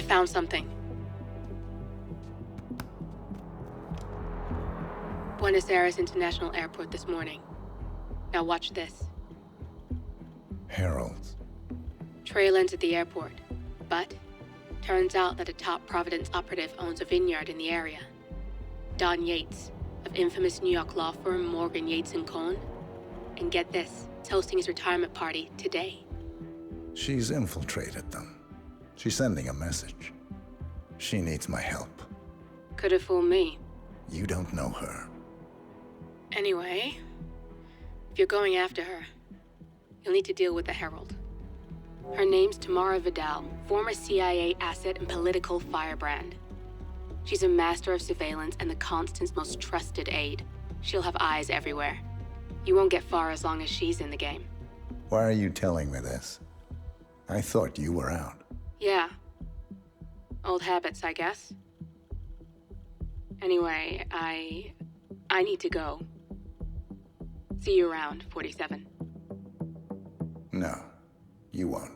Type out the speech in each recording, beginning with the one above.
found something. Buenos Aires International Airport this morning. Now watch this. Heralds. Trail ends at the airport, but turns out that a top Providence operative owns a vineyard in the area. Don Yates, of infamous New York law firm Morgan, Yates & Cohn. And get this, it's hosting his retirement party today. She's infiltrated them. She's sending a message. She needs my help. Could have fooled me. You don't know her. Anyway, if you're going after her, you'll need to deal with the Herald. Her name's Tamara Vidal, former CIA asset and political firebrand. She's a master of surveillance and the Constant's most trusted aide. She'll have eyes everywhere. You won't get far as long as she's in the game. Why are you telling me this? I thought you were out. Yeah. Old habits, I guess. Anyway, I need to go. See you around, 47. No, you won't.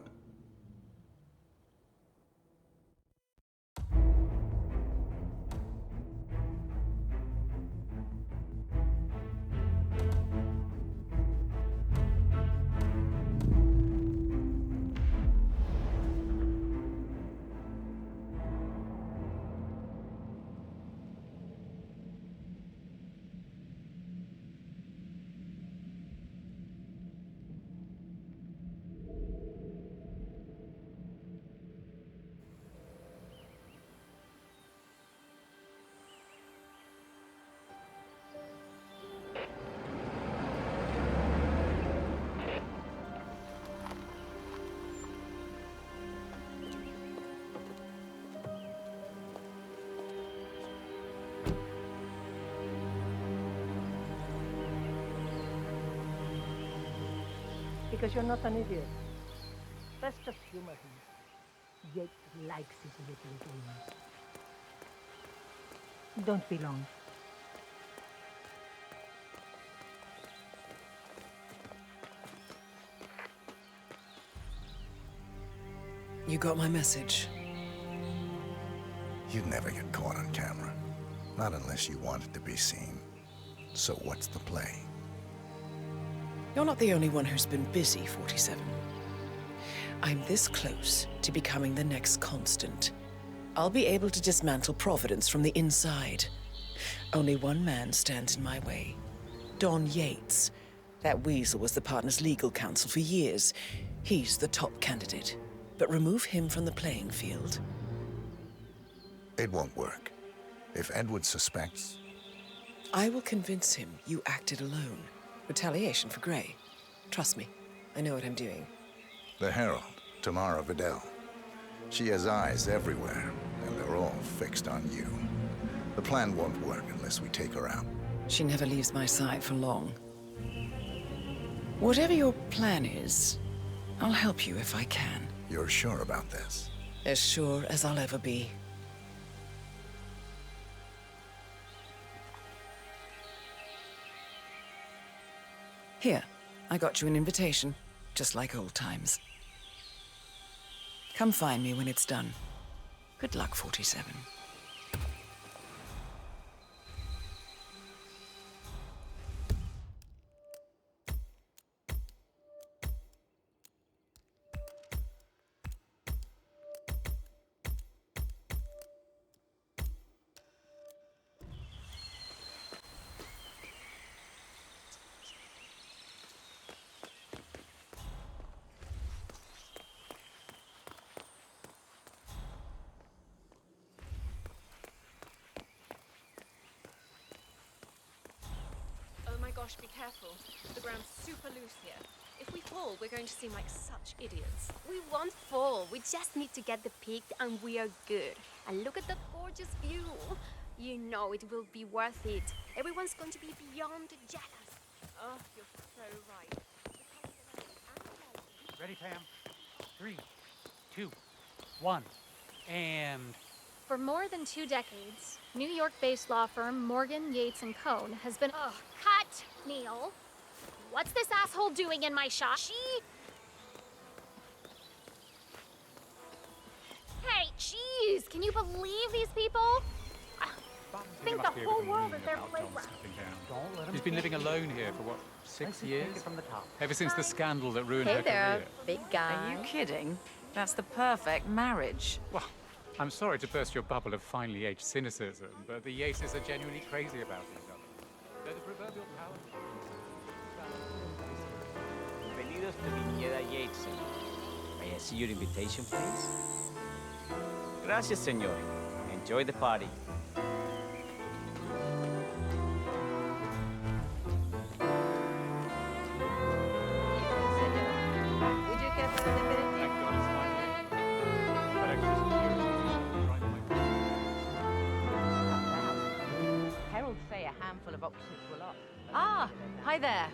Because you're not an idiot. Let's just humor him. Yates likes his little games. Don't be long. You got my message. You'd never get caught on camera. Not unless you wanted to be seen. So what's the play? You're not the only one who's been busy, 47. I'm this close to becoming the next Constant. I'll be able to dismantle Providence from the inside. Only one man stands in my way. Don Yates. That weasel was the partner's legal counsel for years. He's the top candidate. But remove him from the playing field. It won't work. If Edward suspects... I will convince him you acted alone. Retaliation for Grey. Trust me, I know what I'm doing. The Herald, Tamara Vidal. She has eyes everywhere, and they're all fixed on you. The plan won't work unless we take her out. She never leaves my side for long. Whatever your plan is, I'll help you if I can. You're sure about this? As sure as I'll ever be. Here, I got you an invitation, just like old times. Come find me when it's done. Good luck, 47. Gosh, be careful. The ground's super loose here. If we fall, we're going to seem like such idiots. We won't fall. We just need to get the peak and we are good. And look at that gorgeous view. You know it will be worth it. Everyone's going to be beyond jealous. Oh, you're so right. Ready, Pam? 3, 2, 1, and... For more than 2 decades, New York-based law firm Morgan, Yates & Cohn has been... Oh, cut, Neil. What's this asshole doing in my shop? Hey, jeez, can you believe these people? Think the whole world is their playground. Don't let him. He's been living alone here for what, 6 years? From the top. Ever since the scandal that ruined her career. Big guy. Are you kidding? That's the perfect marriage. Well, I'm sorry to burst your bubble of finely aged cynicism, but the Yaces are genuinely crazy about each other. They're the proverbial power. Bienvenidos to Viñeda Yates. May I see your invitation, please? Gracias, señor. Enjoy the party. Heralds say a handful of opposites were lost. Ah, hi there.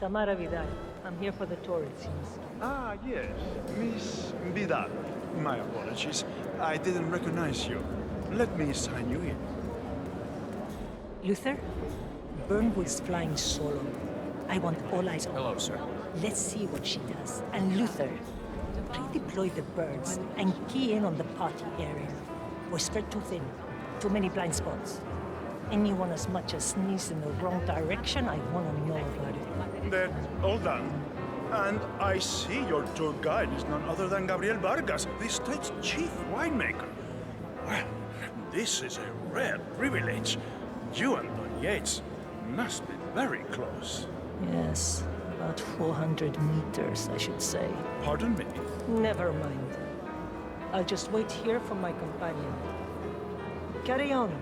Tamara Vidal. I'm here for the tour, it seems. Ah, yes. Miss Vidal. My apologies. I didn't recognize you. Let me sign you in. Luther? Burnwood's flying solo. I want all eyes on her. Hello, sir. Let's see what she does. And Luther, redeploy the birds and key in on the party area. We're spread too thin. Too many blind spots. Anyone as much as sneezed in the wrong direction, I want to know about it. Then, all done. And I see your tour guide is none other than Gabriel Vargas, the state's chief winemaker. Well, this is a rare privilege. You and Don Yates must be very close. Yes, about 400 meters, I should say. Pardon me? Never mind. I'll just wait here for my companion. Carry on.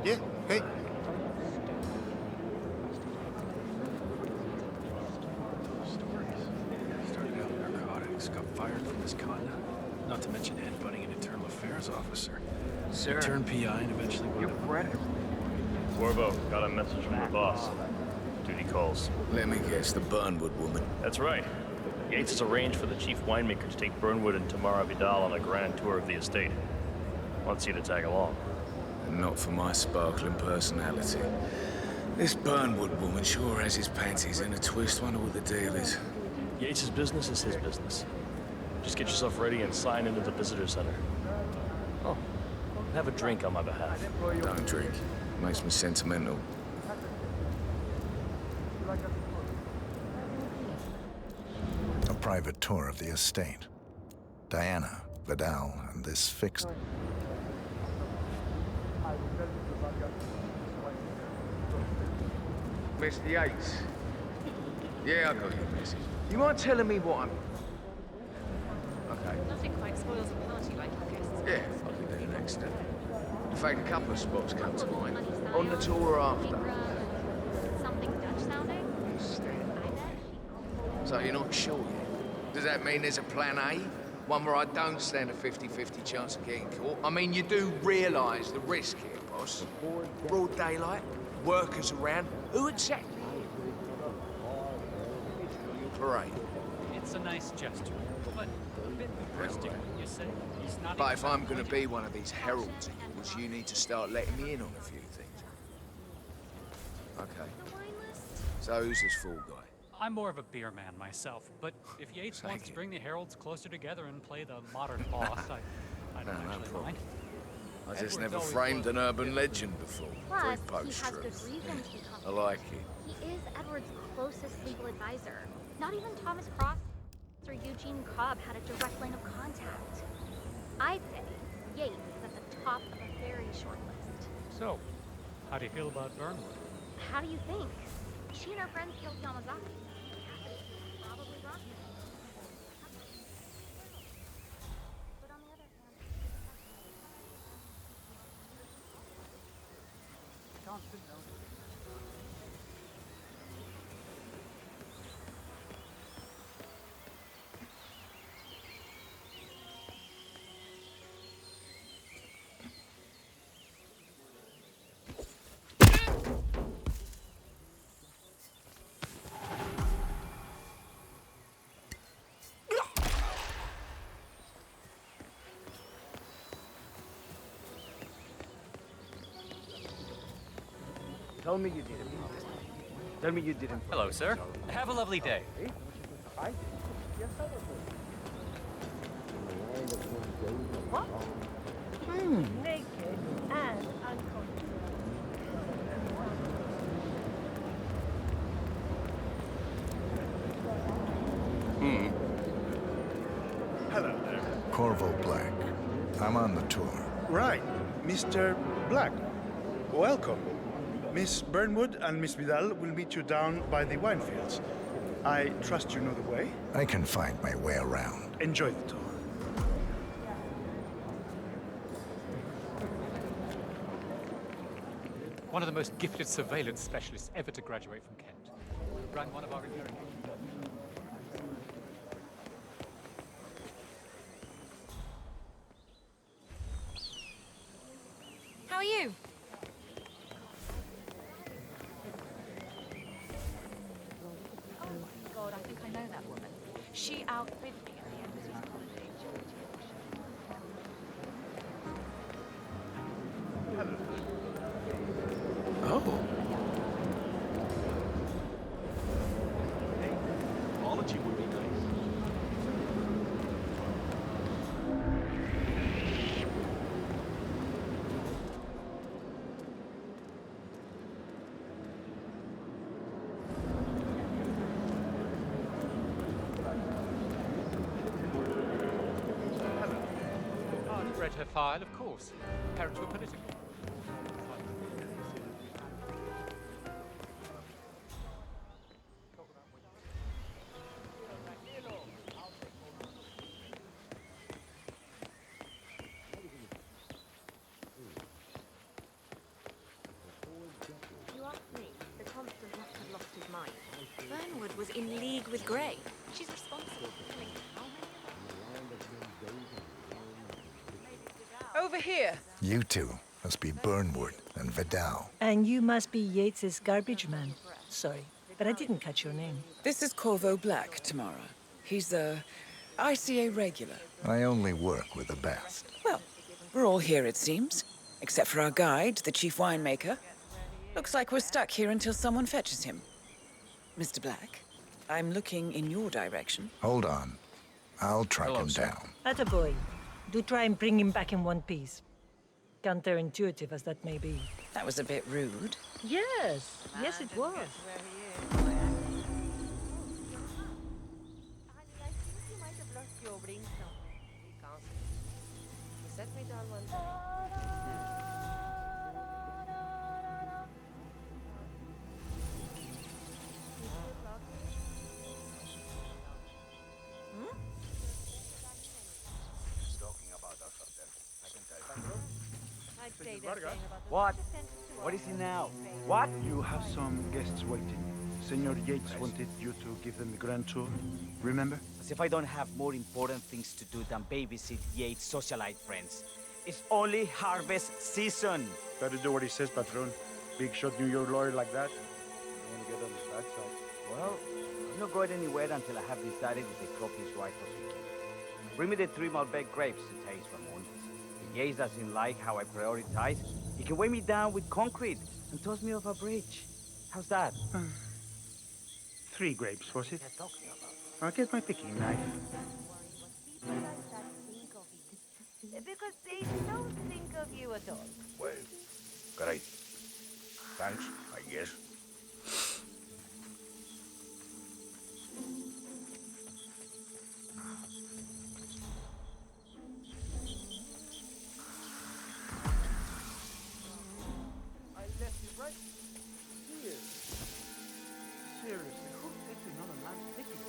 Yeah, hey. Started out in narcotics, got fired from his conduct. Not to mention headbutting an internal affairs officer. Sir. Turned PI and eventually wound up. Corvo, got a message from the boss. Duty calls. Let me guess, the Burnwood woman. That's right. Yates has arranged for the chief winemaker to take Burnwood and Tamara Vidal on a grand tour of the estate. Wants you to tag along. And not for my sparkling personality. This Burnwood woman sure has his panties in a twist. Wonder what the deal is. Yates' business is his business. Just get yourself ready and sign into the visitor center. Oh, have a drink on my behalf. Don't drink. Makes me sentimental. A private tour of the estate. Diana, Vidal, and this fixed... Mr. Yates. Yeah, I got your message. You mind telling me what I'm... Okay. Nothing quite spoils a party like your guests. Yeah, I'll be there next time. In fact, a couple of spots come to mind. On the tour or after. Something Dutch sounding? So you're not sure yet? Does that mean there's a plan A? One where I don't stand a 50-50 chance of getting caught? I mean, you do realise the risk here, boss. Broad daylight, workers around. Who exactly? Parade. It's a nice gesture, but a bit depressing, you say? He's not But if I'm going to be one of these heralds of yours, you need to start letting me in on a few things. Okay. So who's this fool guy? I'm more of a beer man myself, but if Yates wants to bring the heralds closer together and play the modern boss, I don't actually mind. I just never framed an urban legend before. Plus, Very he has good post-truth. reason to be I like it. He is Edward's closest legal advisor. Not even Thomas Cross or Eugene Cobb had a direct line of contact. I'd say Yates is at the top of a very short list. So, how do you feel about Burnwood? How do you think? She and her friends killed Yamazaki. Probably rotten. But on the other hand, Tell me you didn't. Tell me you didn't. Hello, sir. Have a lovely day. What? Naked and unconscious. Hello there. Corvo Black. I'm on the tour. Right, Mr. Black. Welcome. Miss BURNWOOD and Miss Vidal will meet you down by the wine fields. I trust you know the way. I can find my way around. Enjoy the tour. One of the most gifted surveillance specialists ever to graduate from Kent. Ran one of our interrogations. How are you? Oh my god, I think I know that woman. She outlived me at the Embassy's holiday in Chongqing. Oh. Apology would be nice. I've read her file, of course. Parents were political. You asked me. The Constant must have lost his mind. Burnwood was in league with Grey. She's responsible for killing how many? Over here. You two must be BURNWOOD and Vidal. And you must be Yates's garbage man. Sorry, but I didn't catch your name. This is Corvo Black, Tamara. He's a ICA regular. I only work with the best. Well, we're all here, it seems. Except for our guide, the chief winemaker. Looks like we're stuck here until someone fetches him. Mr. Black, I'm looking in your direction. Hold on. I'll track him down. Attaboy. Do try and bring him back in one piece. Counterintuitive as that may be. That was a bit rude. Yes, yes it was. What? What is it now? What? You have some guests waiting. Senor Yates wanted you to give them the grand tour. Remember? As if I don't have more important things to do than babysit Yates' socialite friends. It's only harvest season. Better do what he says, patron. Big shot New York lawyer like that. You want to get on his backside. Well, I'm not going anywhere until I have decided if the crop is right for picking. Bring me the 3 Malbec grapes to taste, Ramon. If Yates doesn't like how I prioritize, he can weigh me down with concrete and toss me off a bridge. How's that? 3 grapes, was it? I'll get my picking knife. Because they don't think of you at all. Well, great. Thanks, I guess. I left it right here. Seriously, who takes another man's picking?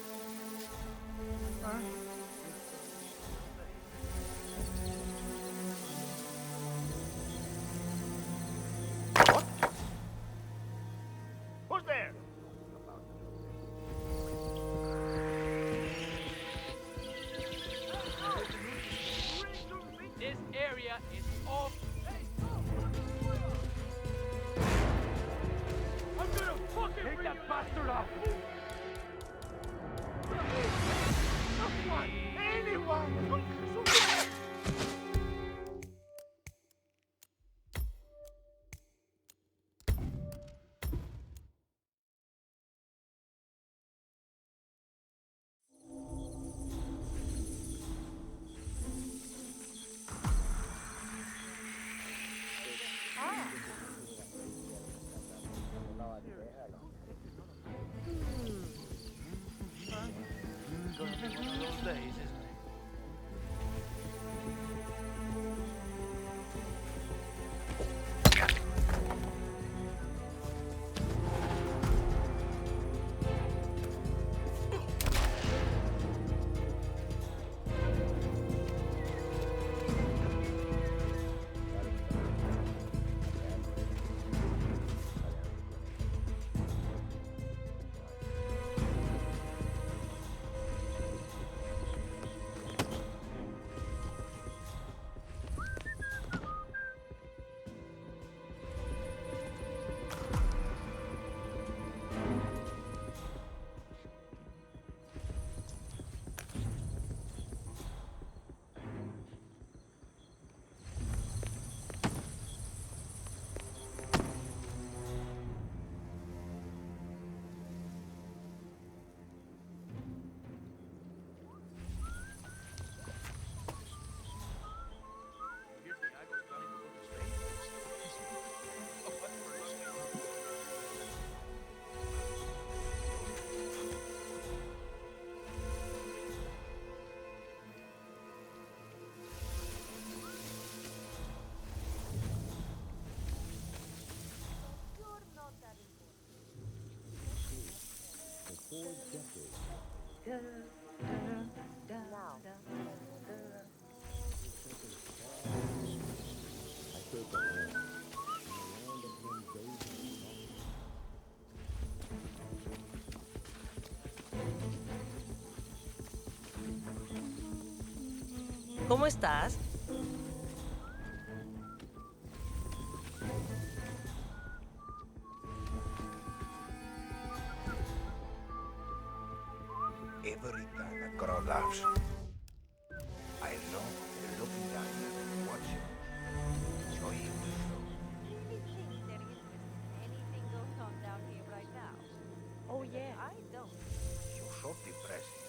gonna be one of those days, isn't it? ¿Cómo estás? Every time a girl laughs, I know they're looking down at me and watching, enjoying the show. Really think there isn't anything going on down here right now? Oh yeah. I don't. You're so depressing.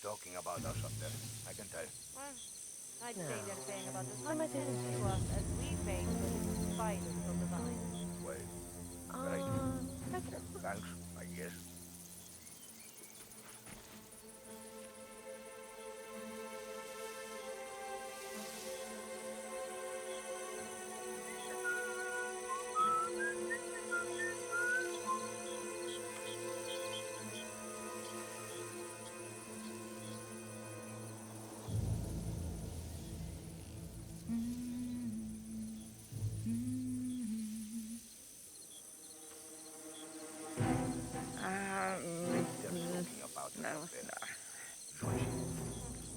Talking about us up there, I can tell. Well, I'd say they're paying about as much attention to us as we pay to the spiders from the vines. Well, right. Thanks, I guess.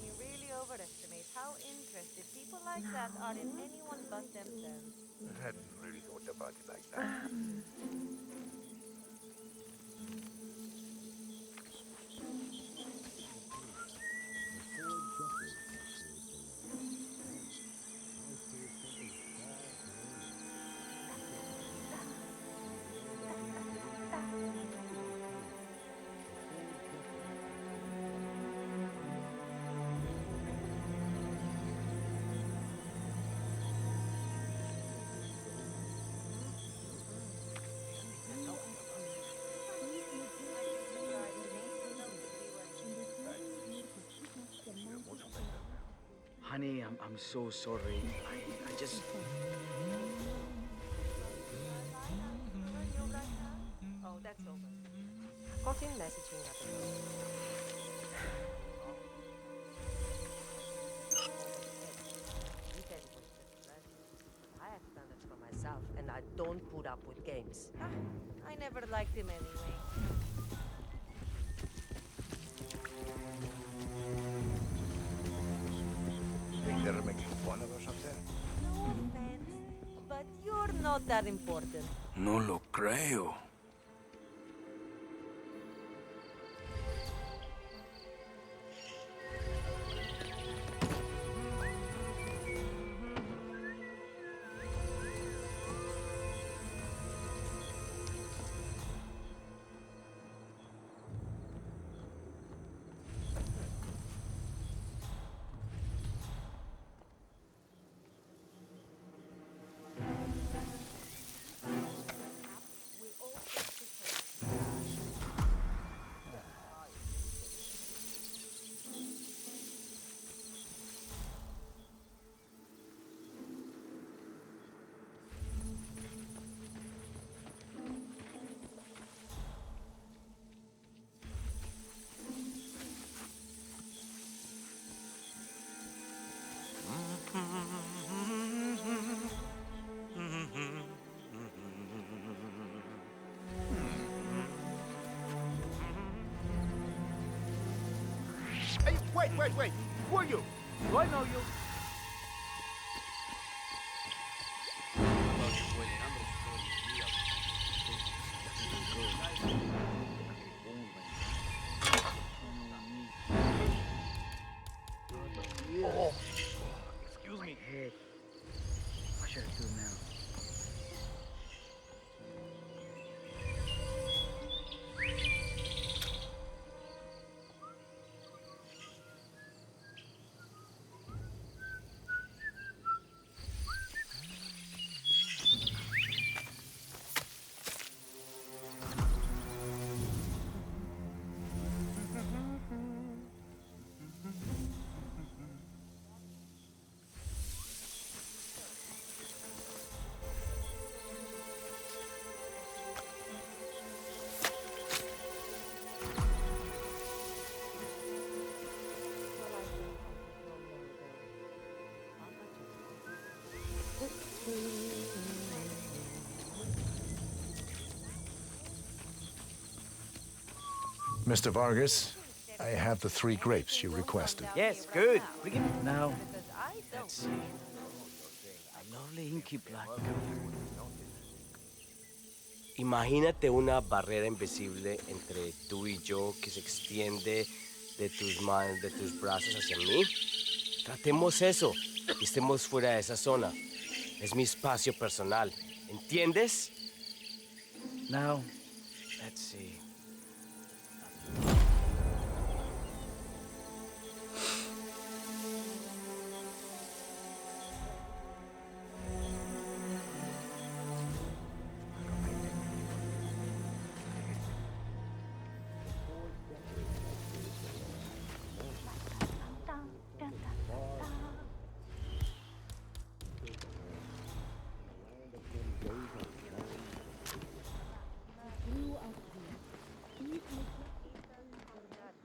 You really overestimate how interested people like that are in anyone but themselves. I hadn't really thought about it like that. Honey, I'm so sorry. I just... Oh, that's over. Caught him messaging at the moment. He said it was just a lesson. I have standards for myself, and I don't put up with games. I never liked him anyway. Think they're making fun of us up there? No offense, but you're not that important. No lo creo. Hey, wait. Who are you? Do I know you? Oh, excuse me. What should I do now? Mr. Vargas, I have the 3 grapes you requested. Yes, good. Bring it now. Let's see. A lovely inky black. Imagínate una barrera invisible entre tú y yo que se extiende de tus manos, de tus brazos hacia mí. Tratemos eso y estemos fuera de esa zona. Es mi espacio personal. ¿Entiendes? Now, let's see.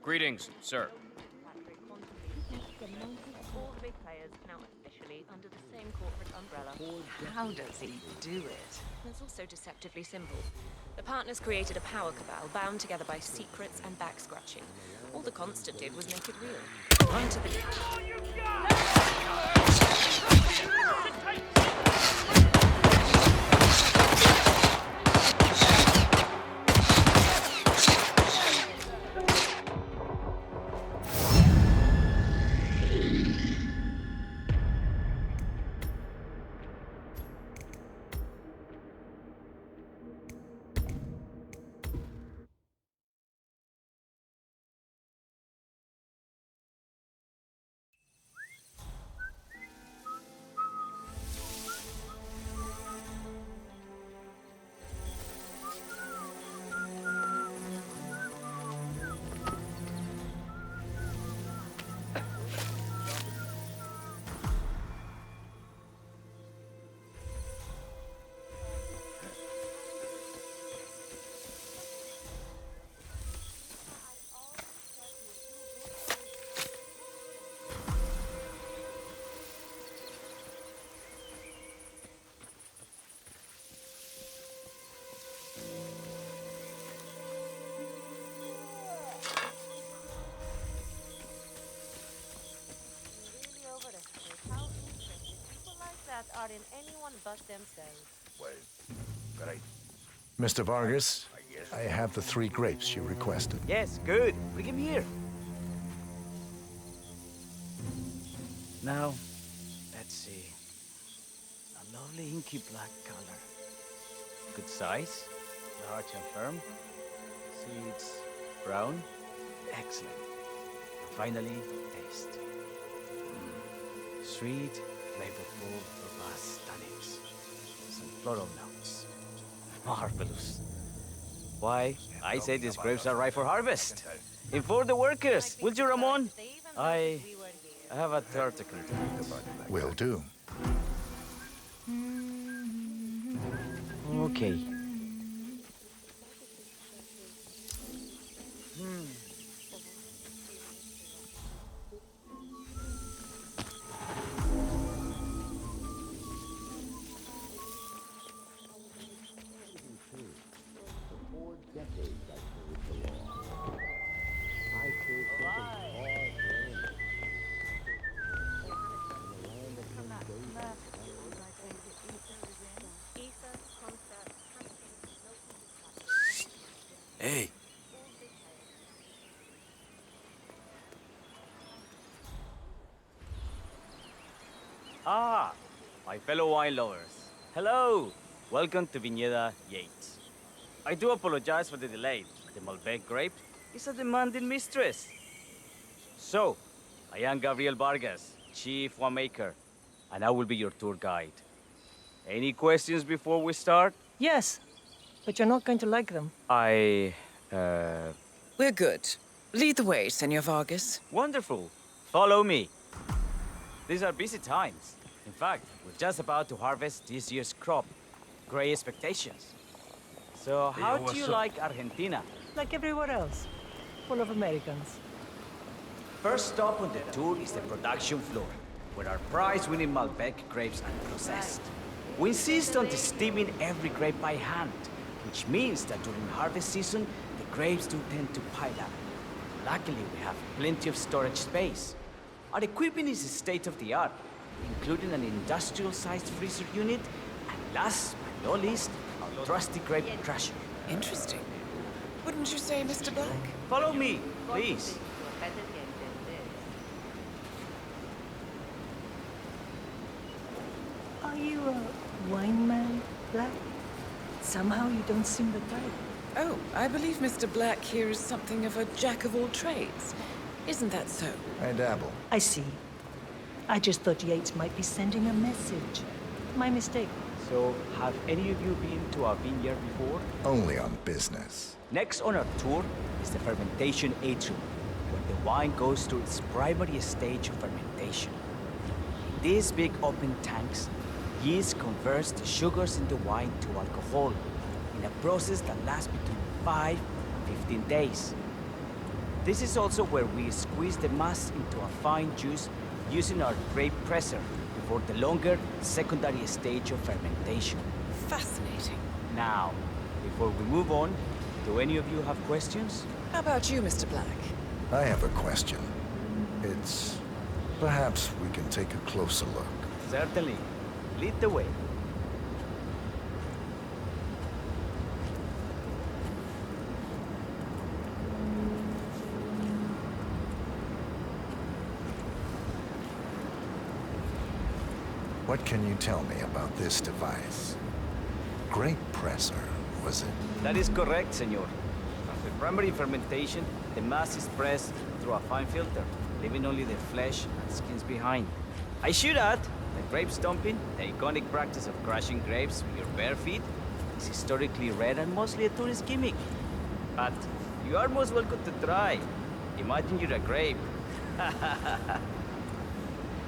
Greetings, sir. All the big players now officially under the same corporate umbrella. How does he do it? It's also deceptively simple. The partners created a power cabal bound together by secrets and back-scratching. All the Constant did was make it real. On to the... Are in anyone but themselves. Well, great. Mr. Vargas, I have the 3 grapes you requested. Yes, good. Bring him here. Now, let's see. A lovely inky black color. Good size, large and firm. Seeds brown. Excellent. And finally, taste. Sweet, flavorful, robust tannins. Some floral notes. Marvelous. Why, I say these grapes are ripe for harvest. Inform the workers, will you, Ramon? I have a article to read. Will do. Okay. my fellow wine lovers. Hello! Welcome to Viñeda Yates. I do apologize for the delay. The Malbec grape is a demanding mistress. So, I am Gabriel Vargas, Chief Winemaker, and I will be your tour guide. Any questions before we start? Yes, but you're not going to like them. We're good. Lead the way, Senor Vargas. Wonderful. Follow me. These are busy times. In fact, we're just about to harvest this year's crop. Great expectations. So, how do you like Argentina? Like everywhere else. Full of Americans. First stop on the tour is the production floor, where our prize-winning Malbec grapes are processed. We insist on steaming every grape by hand, which means that during harvest season, the grapes do tend to pile up. Luckily, we have plenty of storage space. Our equipment is state-of-the-art, including an industrial-sized freezer unit, and last but not least, our trusty grape crusher. Interesting. Wouldn't you say, Mr. Black? Follow me, please. Are you a wine man, Black? Somehow you don't seem the type. Oh, I believe Mr. Black here is something of a jack-of-all-trades. Isn't that so? I dabble. I see. I just thought Yates might be sending a message. My mistake. So, have any of you been to a vineyard before? Only on business. Next on our tour is the fermentation atrium, where the wine goes through its primary stage of fermentation. In these big open tanks, yeast converts the sugars in the wine to alcohol, in a process that lasts between 5 and 15 days. This is also where we squeeze the mass into a fine juice using our grape presser before the longer secondary stage of fermentation. Fascinating. Now, before we move on, do any of you have questions? How about you, Mr. Black? I have a question. It's... perhaps we can take a closer look. Certainly. Lead the way. What can you tell me about this device? Grape presser, was it? That is correct, senor. After primary fermentation, the mass is pressed through a fine filter, leaving only the flesh and skins behind. I should add that grape stomping, the iconic practice of crushing grapes with your bare feet, is historically rare and mostly a tourist gimmick. But you are most welcome to try. Imagine you're a grape.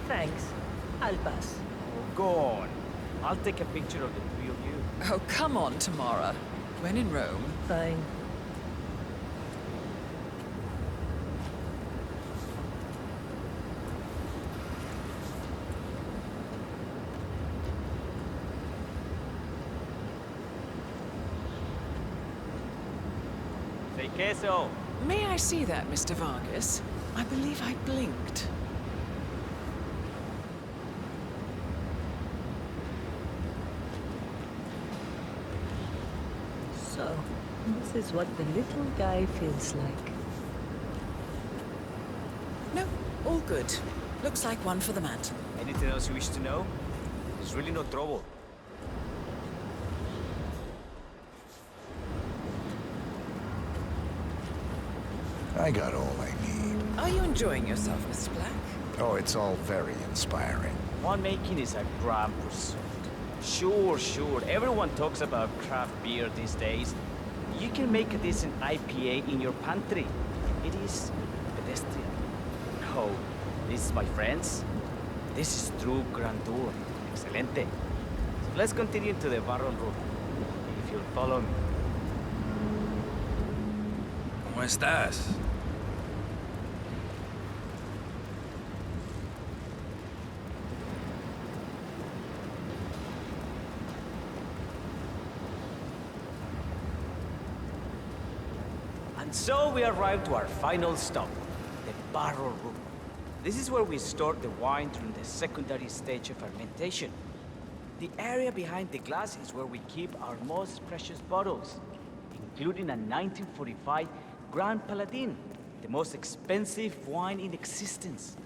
Thanks. I'll pass. Go on. I'll take a picture of the three of you. Oh, come on, Tamara. When in Rome. Fine. Say queso. May I see that, Mr. Vargas? I believe I blinked. So, this is what the little guy feels like. No, all good. Looks like one for the mantle. Anything else you wish to know? There's really no trouble. I got all I need. Are you enjoying yourself, Mr. Black? Oh, it's all very inspiring. Winemaking is a grand pursuit. Sure. Everyone talks about craft beer these days. You can make a decent IPA in your pantry. It is pedestrian. No, this, my friends, this is true grandeur. Excelente. So let's continue to the barrel room, if you'll follow me. ¿Cómo estás? And so we arrive to our final stop, the barrel room. This is where we store the wine during the secondary stage of fermentation. The area behind the glass is where we keep our most precious bottles, including a 1945 Grand Paladin, the most expensive wine in existence.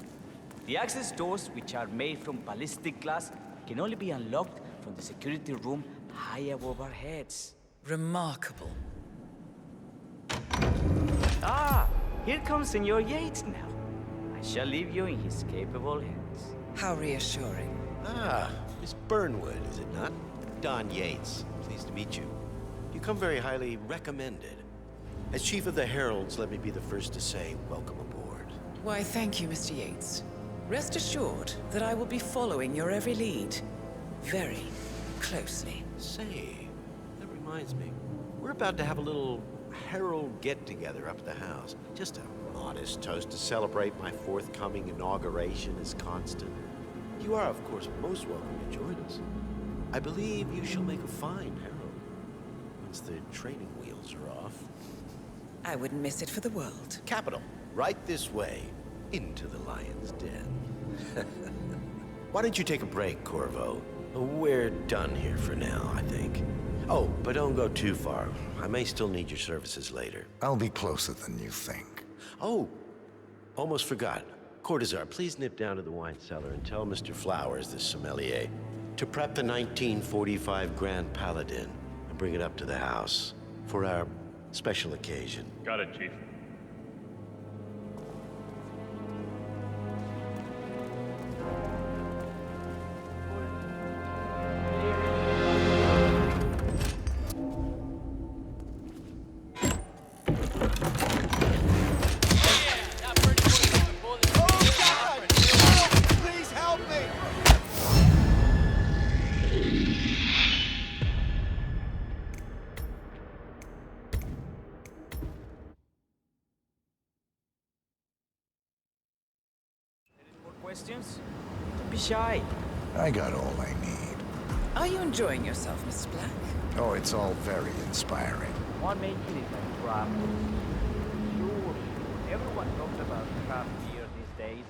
The access doors, which are made from ballistic glass, can only be unlocked from the security room high above our heads. Remarkable. Ah, here comes Senor Yates now. I shall leave you in his capable hands. How reassuring. Ah, Miss Burnwood, is it not? Don Yates. Pleased to meet you. You come very highly recommended. As Chief of the Heralds, let me be the first to say welcome aboard. Why, thank you, Mr. Yates. Rest assured that I will be following your every lead. Very closely. Say, that reminds me. We're about to have a little Herald get-together up at the house. Just a modest toast to celebrate my forthcoming inauguration as Constant. You are, of course, most welcome to join us. I believe you shall make a fine Herald, once the training wheels are off. I wouldn't miss it for the world. Capital. Right this way, into the lion's den. Why don't you take a break, Corvo? We're done here for now, I think. Oh, but don't go too far. I may still need your services later. I'll be closer than you think. Oh, almost forgot. Cortazar, please nip down to the wine cellar and tell Mr. Flowers, the sommelier, to prep the 1945 Grand Paladin and bring it up to the house for our special occasion. Got it, Chief. Questions? Don't be shy. I got all I need. Are you enjoying yourself, Mr. Black? Oh, it's all very inspiring. One main thing is like craft. Sure, everyone talks about craft beer these days.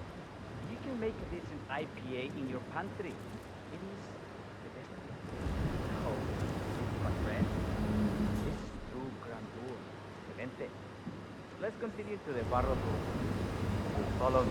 You can make a decent IPA in your pantry. It is the best thing. Oh, my friend, this is true grandeur. Excelente. Let's continue to the barrel room. Follow me.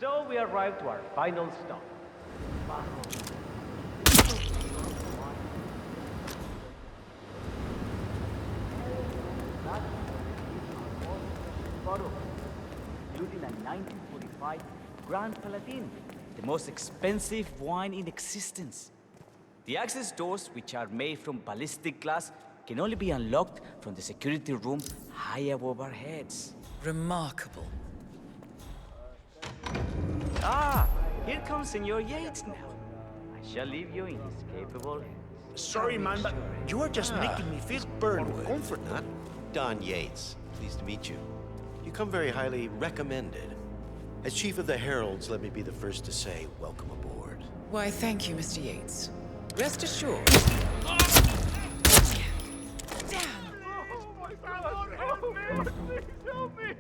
So we arrived to our final stop. Including a 1945 Grand Paladin, the most expensive wine in existence. The access doors, which are made from ballistic glass, can only be unlocked from the security room high above our heads. Remarkable. Ah, here comes Senor Yates now. I shall leave you in his capable hands. Sorry, man, but you are just making me feel Burnwood, uncomfortable. not Don Yates. Pleased to meet you. You come very highly recommended. As Chief of the Heralds, let me be the first to say welcome aboard. Why, thank you, Mr. Yates. Rest assured. Damn! Oh my God! Help me! Please help me!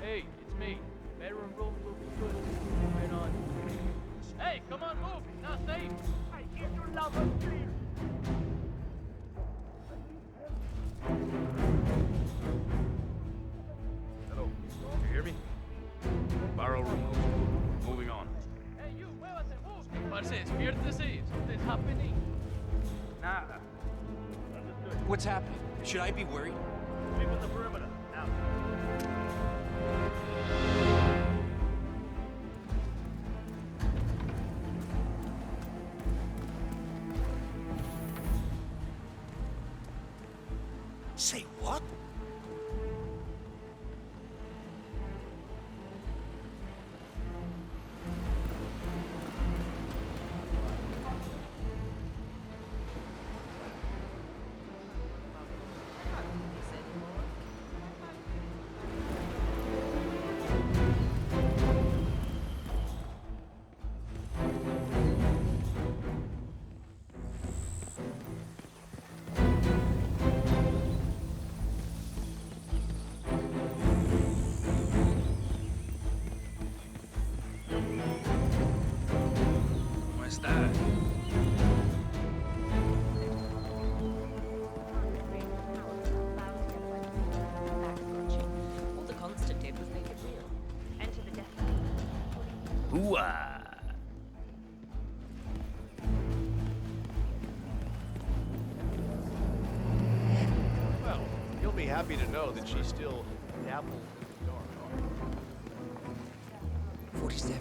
Hey, it's me. Bedroom room will be good. Right on. Hey, come on, move. It's not safe. I hear your loud and clear. Hello. You hear me? Barrel room. Moving on. Hey, you, muévase, move. Parce, despiértese. Something's happening. Nada. What's happening? Should I be worried? Leaving the perimeter. Now. Say what? Hooah! Well, you'll be happy to know that she still dabbles in the dark arts. 47.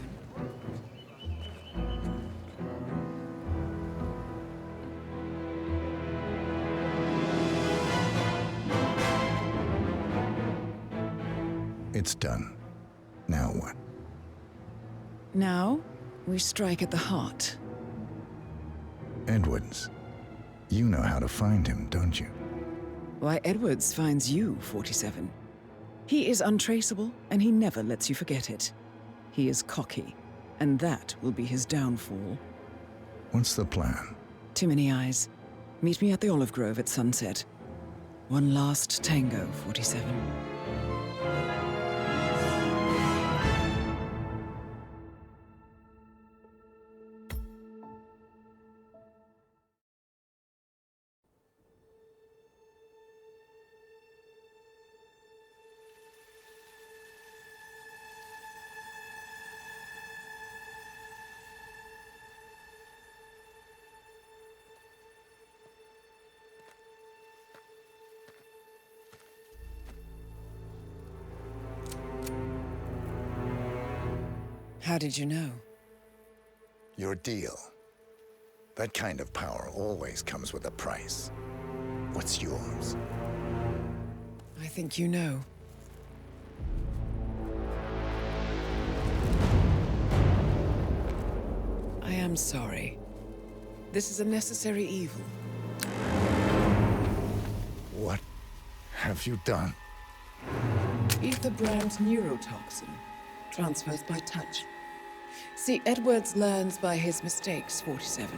It's done. Now what? Now, we strike at the heart. Edwards. You know how to find him, don't you? Why, Edwards finds you, 47. He is untraceable, and he never lets you forget it. He is cocky, and that will be his downfall. What's the plan? Too many eyes. Meet me at the olive grove at sunset. One last tango, 47. How did you know? Your deal. That kind of power always comes with a price. What's yours? I think you know. I am sorry. This is a necessary evil. What have you done? Ether brand neurotoxin. Transfers by touch. See, Edwards learns by his mistakes, 47.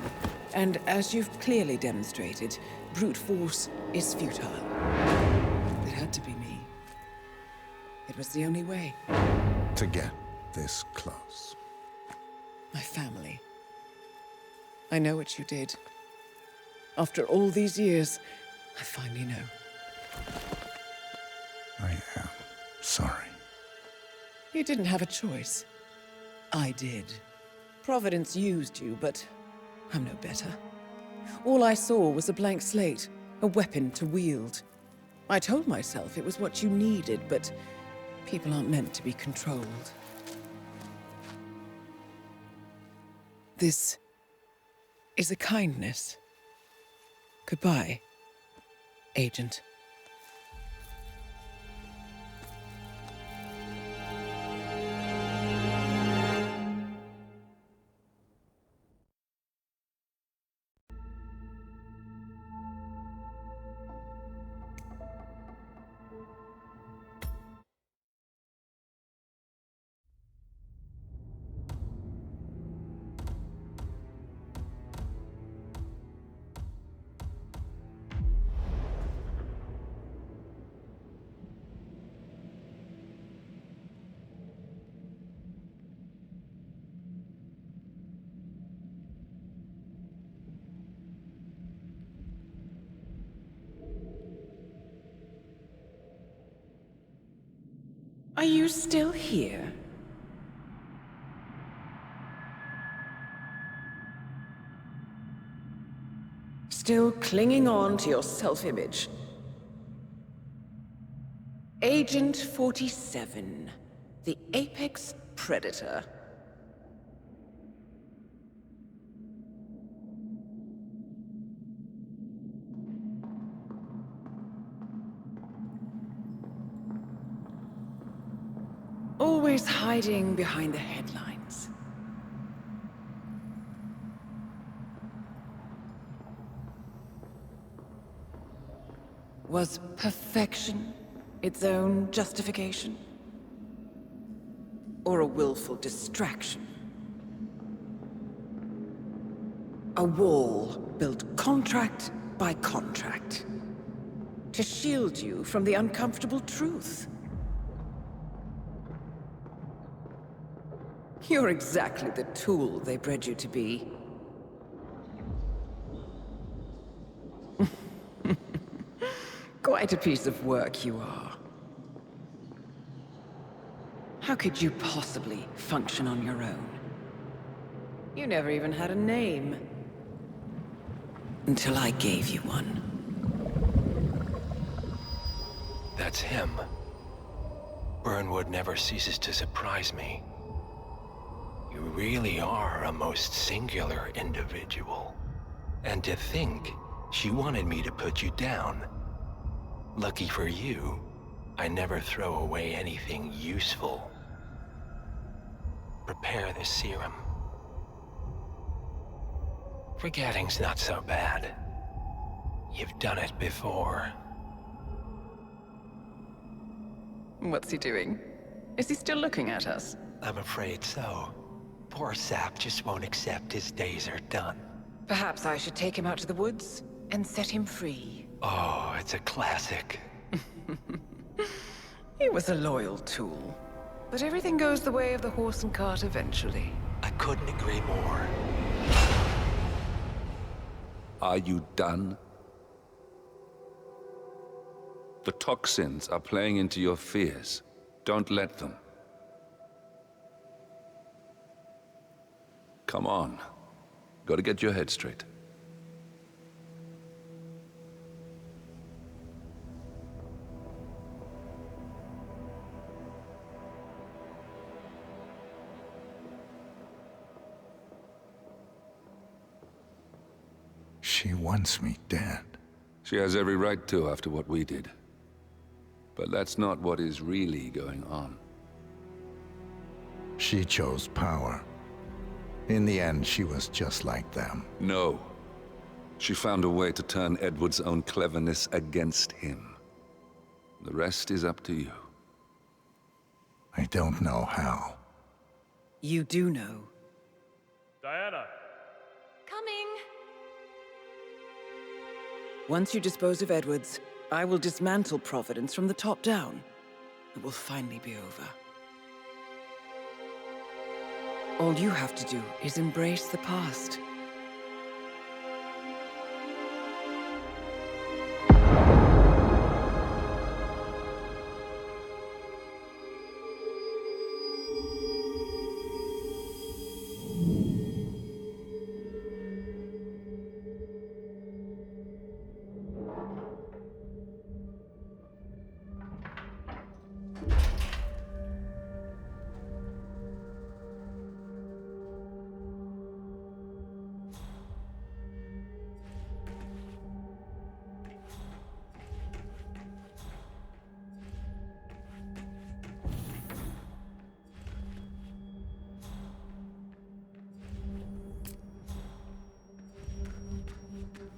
And as you've clearly demonstrated, brute force is futile. It had to be me. It was the only way. To get this close. My family. I know what you did. After all these years, I finally know. I am sorry. You didn't have a choice. I did. Providence used you, but I'm no better. All I saw was a blank slate, a weapon to wield. I told myself it was what you needed, but people aren't meant to be controlled. This is a kindness. Goodbye, Agent. Are you still here? Still clinging on to your self-image? Agent 47, the apex predator. Always hiding behind the headlines. Was perfection its own justification? Or a willful distraction? A wall built contract by contract to shield you from the uncomfortable truth. You're exactly the tool they bred you to be. Quite a piece of work you are. How could you possibly function on your own? You never even had a name. Until I gave you one. That's him. Burnwood never ceases to surprise me. You really are a most singular individual. And to think she wanted me to put you down. Lucky for you, I never throw away anything useful. Prepare the serum. Forgetting's not so bad. You've done it before. What's he doing? Is he still looking at us? I'm afraid so. Poor sap just won't accept his days are done. Perhaps I should take him out to the woods and set him free. Oh, it's a classic. He was a loyal tool. But everything goes the way of the horse and cart eventually. I couldn't agree more. Are you done? The toxins are playing into your fears. Don't let them. Come on. Gotta get your head straight. She wants me dead. She has every right to after what we did. But that's not what is really going on. She chose power. In the end, she was just like them. No. She found a way to turn Edward's own cleverness against him. The rest is up to you. I don't know how. You do know. Diana! Coming! Once you dispose of Edwards, I will dismantle Providence from the top down. It will finally be over. All you have to do is embrace the past.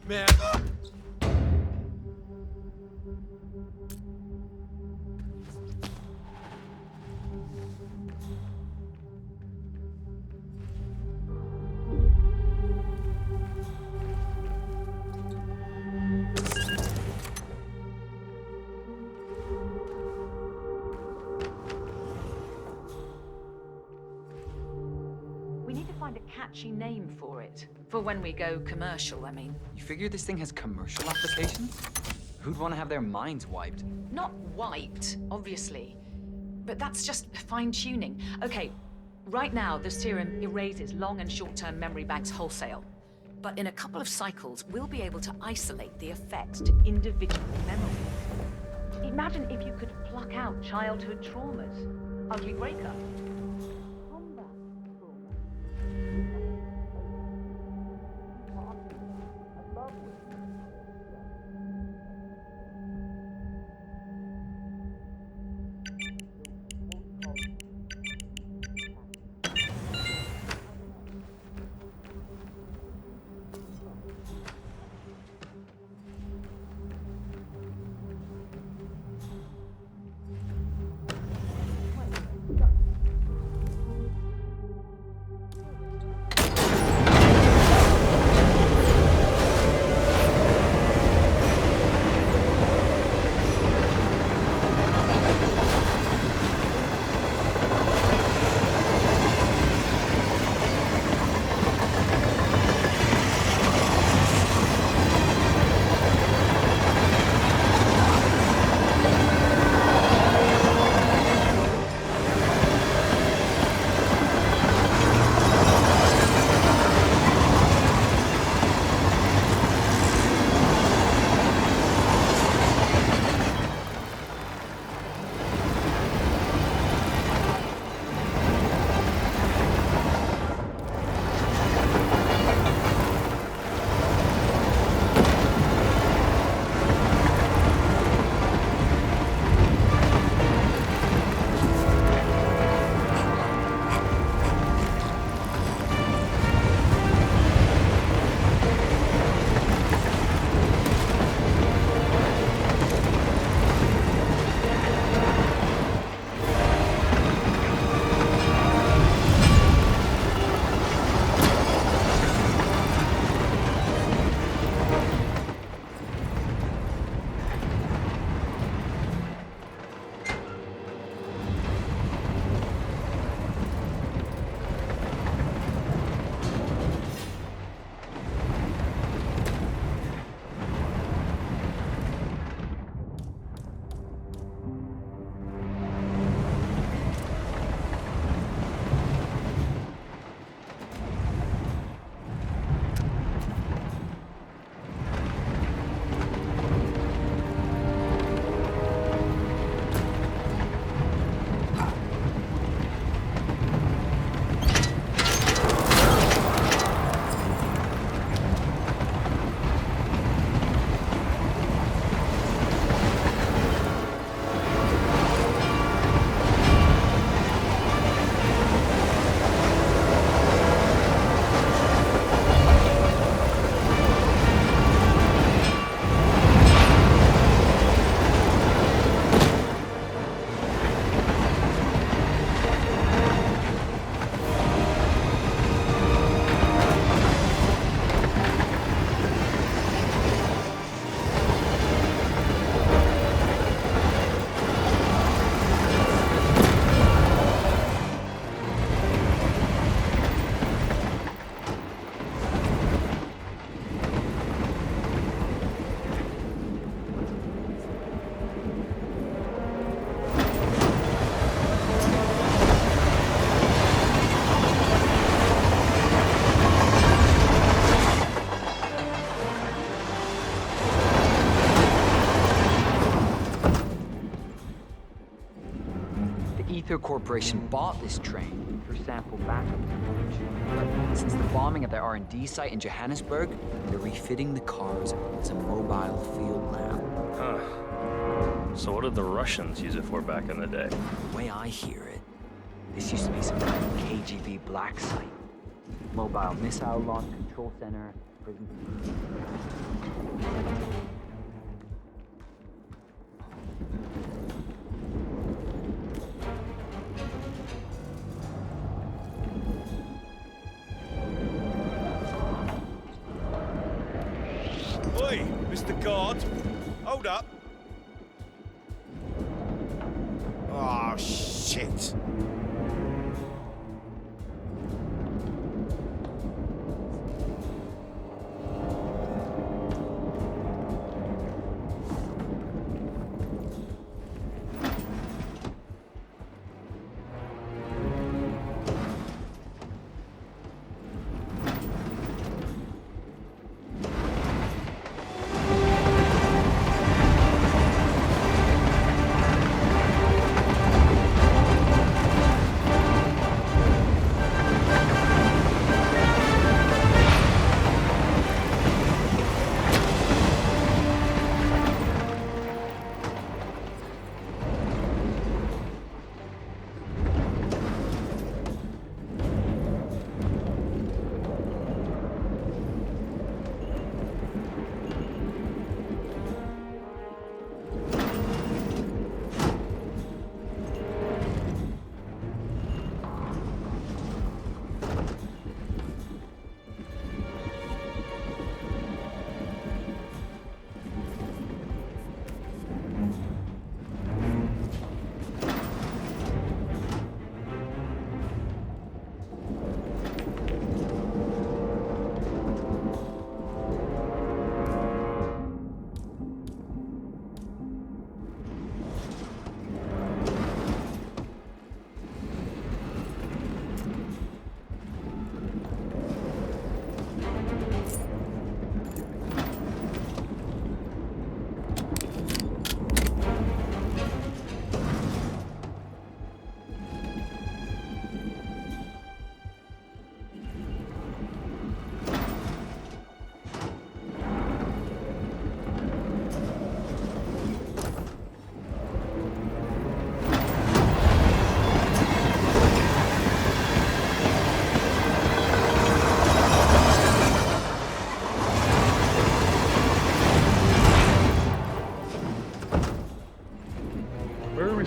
Man. We need to find a catchy name for it. For when we go commercial, I mean. You figure this thing has commercial applications? Who'd want to have their minds wiped? Not wiped, obviously. But that's just fine-tuning. Okay, right now the serum erases long and short-term memory banks wholesale. But in a couple of cycles, we'll be able to isolate the effects to individual memories. Imagine if you could pluck out childhood traumas, ugly breakup. Corporation bought this train for sample backup storage. But since the bombing at their R&D site in Johannesburg, they're refitting the cars as a mobile field lab. Huh. So what did the Russians use it for back in the day? The way I hear it, this used to be some kind of KGB black site. Mobile missile launch control center, prison. Oi, Mr. Guard. Hold up. Oh, shit.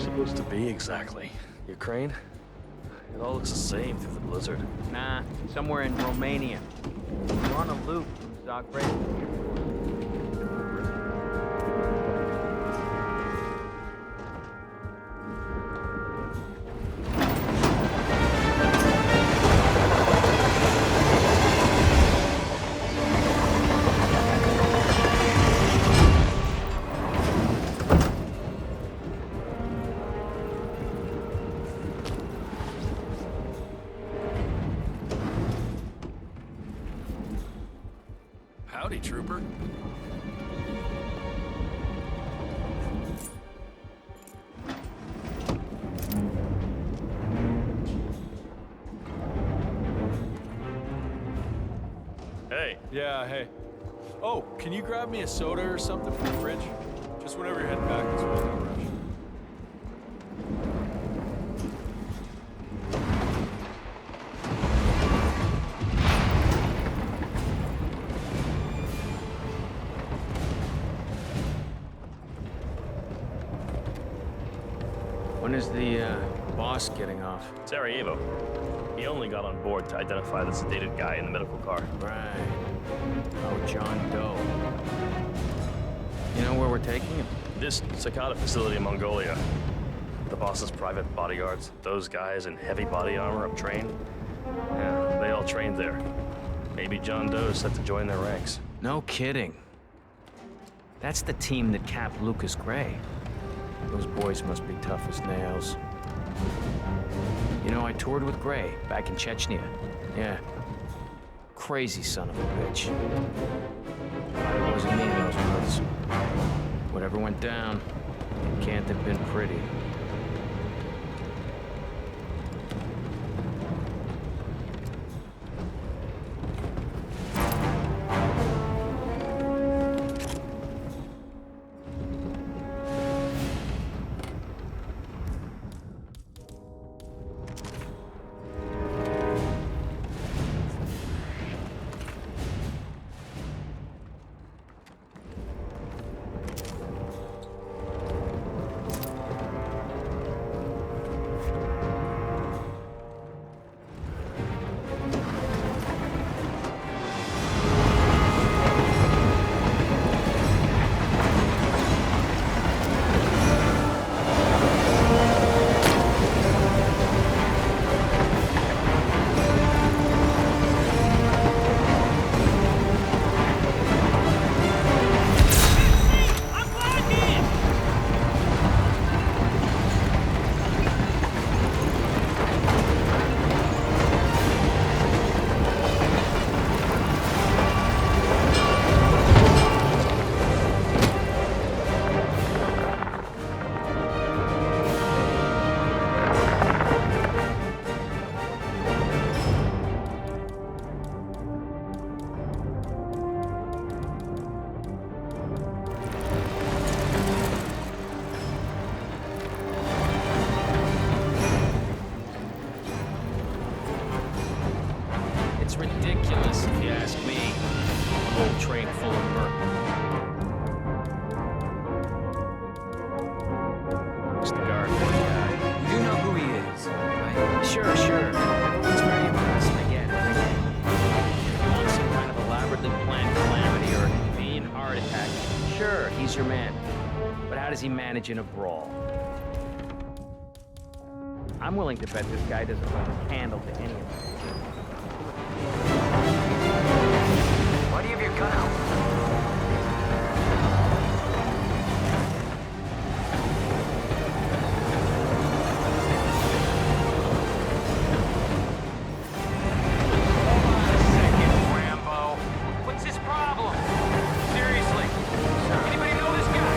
Supposed to be exactly? Ukraine? It all looks the same through the blizzard. Nah, somewhere in Romania. We're on a loop from Zagreb. Howdy, trooper. Hey. Yeah, hey. Oh, can you grab me a soda or something from the fridge? Just whenever you're heading back this way, no rush. When is the boss getting off? Sarajevo. He only got on board to identify the sedated guy in the medical car. Right. Oh, John Doe. You know where we're taking him? This Sakata facility in Mongolia. The boss's private bodyguards, those guys in heavy body armor up trained. Yeah, they all trained there. Maybe John Doe's set to join their ranks. No kidding. That's the team that capped Lucas Gray. Those boys must be tough as nails. You know, I toured with Gray back in Chechnya. Yeah. Crazy son of a bitch. Glad it wasn't me in those months. Whatever went down, it can't have been pretty. It's ridiculous, if you ask me. A whole train full of merc. It's the guard guy. You do know who he is, right? Sure. Everyone's very impressed. I get it. You want some kind of elaborately planned calamity or a convenient heart attack? Sure, he's your man. But how does he manage in a brawl? I'm willing to bet this guy doesn't hold a candle to any of them. Why do you have your gun out? What's his problem? Seriously? Anybody know this guy?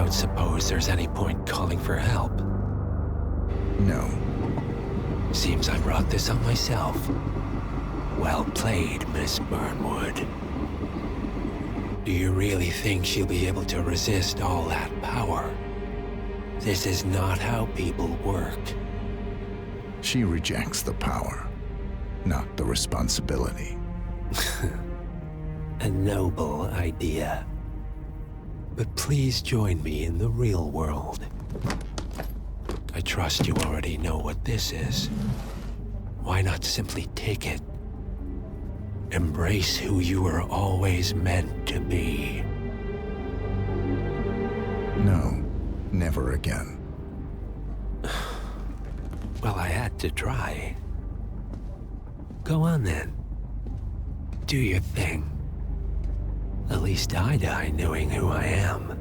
don't suppose there's any point calling for help. No. Seems I brought this on myself. Well played, Miss Burnwood. Do you really think she'll be able to resist all that power? This is not how people work. She rejects the power, not the responsibility. A noble idea. But please join me in the real world. I trust you already know what this is. Why not simply take it? Embrace who you were always meant to be. No, never again. Well, I had to try. Go on then. Do your thing. At least I die knowing who I am.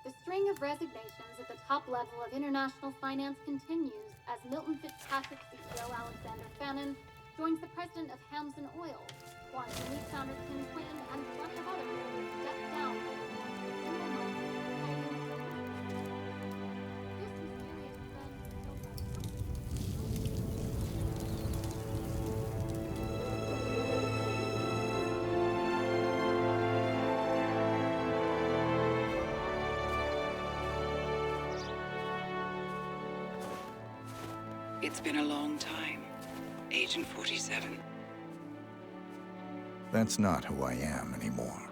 The string of resignations at the top level of international finance continues as Milton Fitzpatrick CEO Alexander Fannin joins the president of Hamson Oil, Juan Juni founder Tim Quinn, and plenty of others step down. It's been a long time, Agent 47. That's not who I am anymore.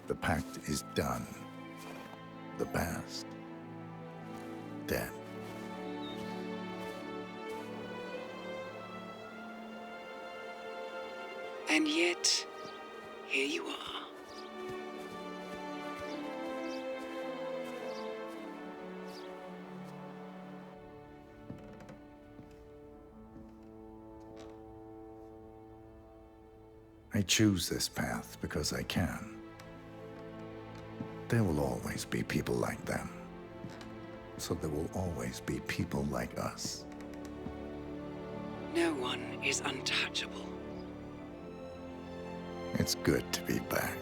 The pact is done. The past, dead. And yet, here you are. I choose this path because I can. There will always be people like them. So there will always be people like us. No one is untouchable. It's good to be back.